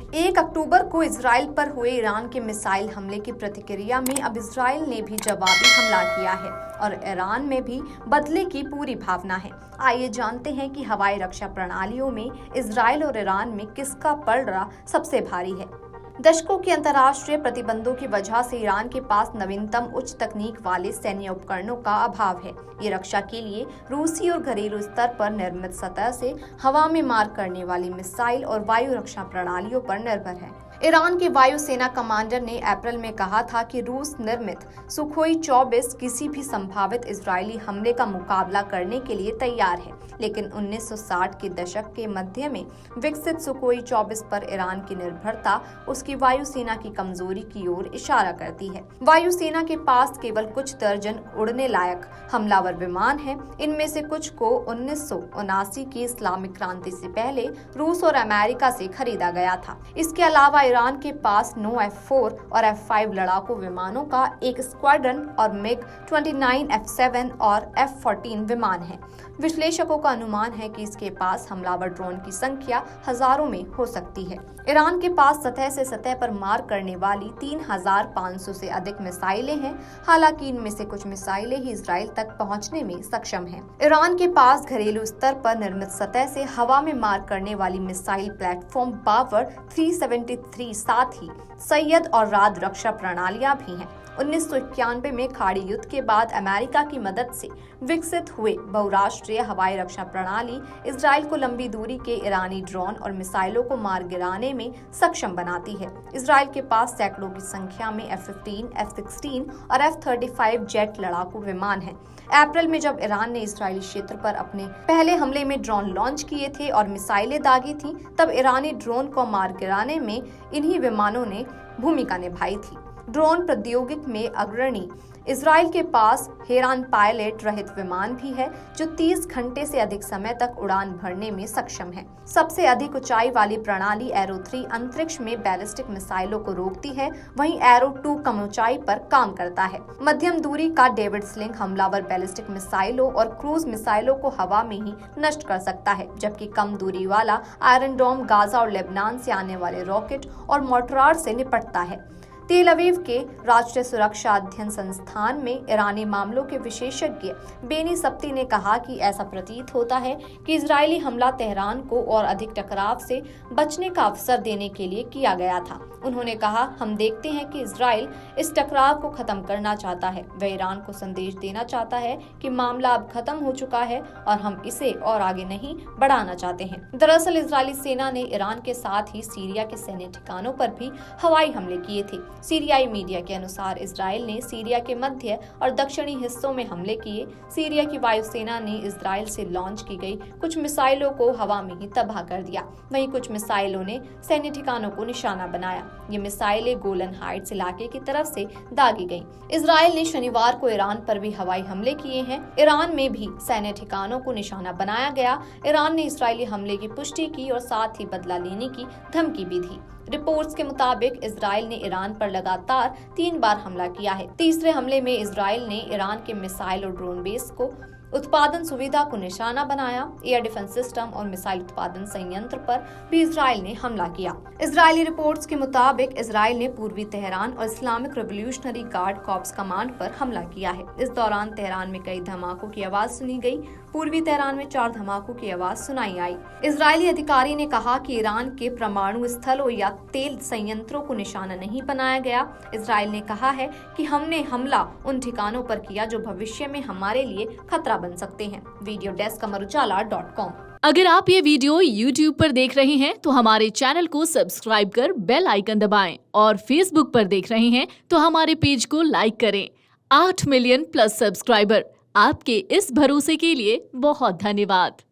1 अक्टूबर को इजराइल पर हुए ईरान के मिसाइल हमले की प्रतिक्रिया में अब इजराइल ने भी जवाबी हमला किया है और ईरान में भी बदले की पूरी भावना है। आइए जानते हैं कि हवाई रक्षा प्रणालियों में इजराइल और ईरान में किसका पलड़ा सबसे भारी है। दशकों के अंतर्राष्ट्रीय प्रतिबंधों की वजह से ईरान के पास नवीनतम उच्च तकनीक वाले सैन्य उपकरणों का अभाव है। ये रक्षा के लिए रूसी और घरेलू स्तर पर निर्मित सतह से हवा में मार करने वाली मिसाइल और वायु रक्षा प्रणालियों पर निर्भर है। ईरान के वायुसेना कमांडर ने अप्रैल में कहा था कि रूस निर्मित सुखोई 24 किसी भी संभावित इजरायली हमले का मुकाबला करने के लिए तैयार है, लेकिन 1960 के दशक के मध्य में विकसित सुखोई 24 पर ईरान की निर्भरता उसकी वायुसेना की कमजोरी की ओर इशारा करती है। वायुसेना के पास केवल कुछ दर्जन उड़ने लायक हमलावर विमान हैं। इनमें से कुछ को 1979 की इस्लामिक क्रांति से पहले रूस और अमेरिका से खरीदा गया था। इसके अलावा ईरान के पास 9 F4 और F5 लड़ाकू विमानों का एक स्क्वाड्रन और MiG-29 F7 और F14 विमान है। विश्लेषकों का अनुमान है कि इसके पास हमलावर ड्रोन की संख्या हजारों में हो सकती है। ईरान के पास सतह से सतह पर मार करने वाली 3500 से अधिक मिसाइलें हैं। हालांकि इनमें से कुछ मिसाइलें ही इजराइल तक पहुंचने में सक्षम हैं। ईरान के पास घरेलू स्तर पर निर्मित सतह से हवा में मार करने वाली मिसाइल प्लेटफॉर्म बावर 373 साथ ही सैयद और राद रक्षा प्रणालियां भी हैं। 1991 में खाड़ी युद्ध के बाद अमेरिका की मदद से विकसित हुए बहुराष्ट्रीय हवाई रक्षा प्रणाली इजराइल को लंबी दूरी के ईरानी ड्रोन और मिसाइलों को मार गिराने में सक्षम बनाती है। इजराइल के पास सैकड़ों की संख्या में F-15, F-16 और F-35 जेट लड़ाकू विमान हैं। अप्रैल में जब ईरान ने इजरायली क्षेत्र पर अपने पहले हमले में ड्रोन लॉन्च किए थे और मिसाइलें दागी थीं, तब ईरानी ड्रोन को मार गिराने में इन्हीं विमानों ने भूमिका निभाई थी। ड्रोन प्रौद्योगिकी में अग्रणी इजराइल के पास हेरान पायलट रहित विमान भी है, जो 30 घंटे से अधिक समय तक उड़ान भरने में सक्षम है। सबसे अधिक ऊंचाई वाली प्रणाली एरो 3 अंतरिक्ष में बैलिस्टिक मिसाइलों को रोकती है, वहीं एरो 2 कम ऊंचाई पर काम करता है। मध्यम दूरी का डेविड स्लिंग हमलावर बैलिस्टिक मिसाइलों और क्रूज मिसाइलों को हवा में ही नष्ट कर सकता है, जबकि कम दूरी वाला आयरन डोम गाजा और लेबनान से आने वाले रॉकेट और मोर्टार से निपटता है। तेल अवीव के राष्ट्रीय सुरक्षा अध्ययन संस्थान में ईरानी मामलों के विशेषज्ञ बेनी सब्ती ने कहा कि ऐसा प्रतीत होता है कि इजरायली हमला तेहरान को और अधिक टकराव से बचने का अवसर देने के लिए किया गया था। उन्होंने कहा, हम देखते हैं कि इजराइल इस टकराव को खत्म करना चाहता है। वह ईरान को संदेश देना चाहता है कि मामला अब खत्म हो चुका है और हम इसे और आगे नहीं बढ़ाना चाहते हैं। दरअसल इजरायली सेना ने ईरान के साथ ही सीरिया के सैन्य ठिकानों पर भी हवाई हमले किए थे। सीरियाई मीडिया के अनुसार इजराइल ने सीरिया के मध्य और दक्षिणी हिस्सों में हमले किए। सीरिया की वायुसेना ने इजराइल से लॉन्च की गई कुछ मिसाइलों को हवा में ही तबाह कर दिया। वहीं कुछ मिसाइलों ने सैन्य ठिकानों को निशाना बनाया। ये मिसाइलें गोलन हाइट्स इलाके की तरफ से दागी गईं। इजराइल ने शनिवार को ईरान पर भी हवाई हमले किए हैं। ईरान में भी सैन्य ठिकानों को निशाना बनाया गया। ईरान ने इजरायली हमले की पुष्टि की और साथ ही बदला लेने की धमकी भी दी। रिपोर्ट्स के मुताबिक इजराइल ने ईरान पर लगातार 3 बार हमला किया है। तीसरे हमले में इजराइल ने ईरान के मिसाइल और ड्रोन बेस को उत्पादन सुविधा को निशाना बनाया। एयर डिफेंस सिस्टम और मिसाइल उत्पादन संयंत्र पर भी इजराइल ने हमला किया। इजरायली रिपोर्ट्स के मुताबिक इजराइल ने पूर्वी तेहरान और Islamic revolutionary guard corps command पर हमला किया है। इस दौरान तेहरान में कई धमाकों की आवाज सुनी गई। पूर्वी तेहरान में 4 धमाकों की आवाज सुनाई आई। इजरायली अधिकारी ने कहा कि ईरान के परमाणु स्थलों या तेल संयंत्रों को निशाना नहीं बनाया गया। इजराइल ने कहा है कि हमने हमला उन ठिकानों पर किया जो भविष्य में हमारे लिए खतरा बन सकते हैं। Video desk amarujala.com। अगर आप ये वीडियो YouTube पर देख रहे हैं तो हमारे चैनल को सब्सक्राइब कर बेल आइकन दबाएं और Facebook पर देख रहे हैं तो हमारे पेज को लाइक करें। 8 मिलियन प्लस सब्सक्राइबर, आपके इस भरोसे के लिए बहुत धन्यवाद।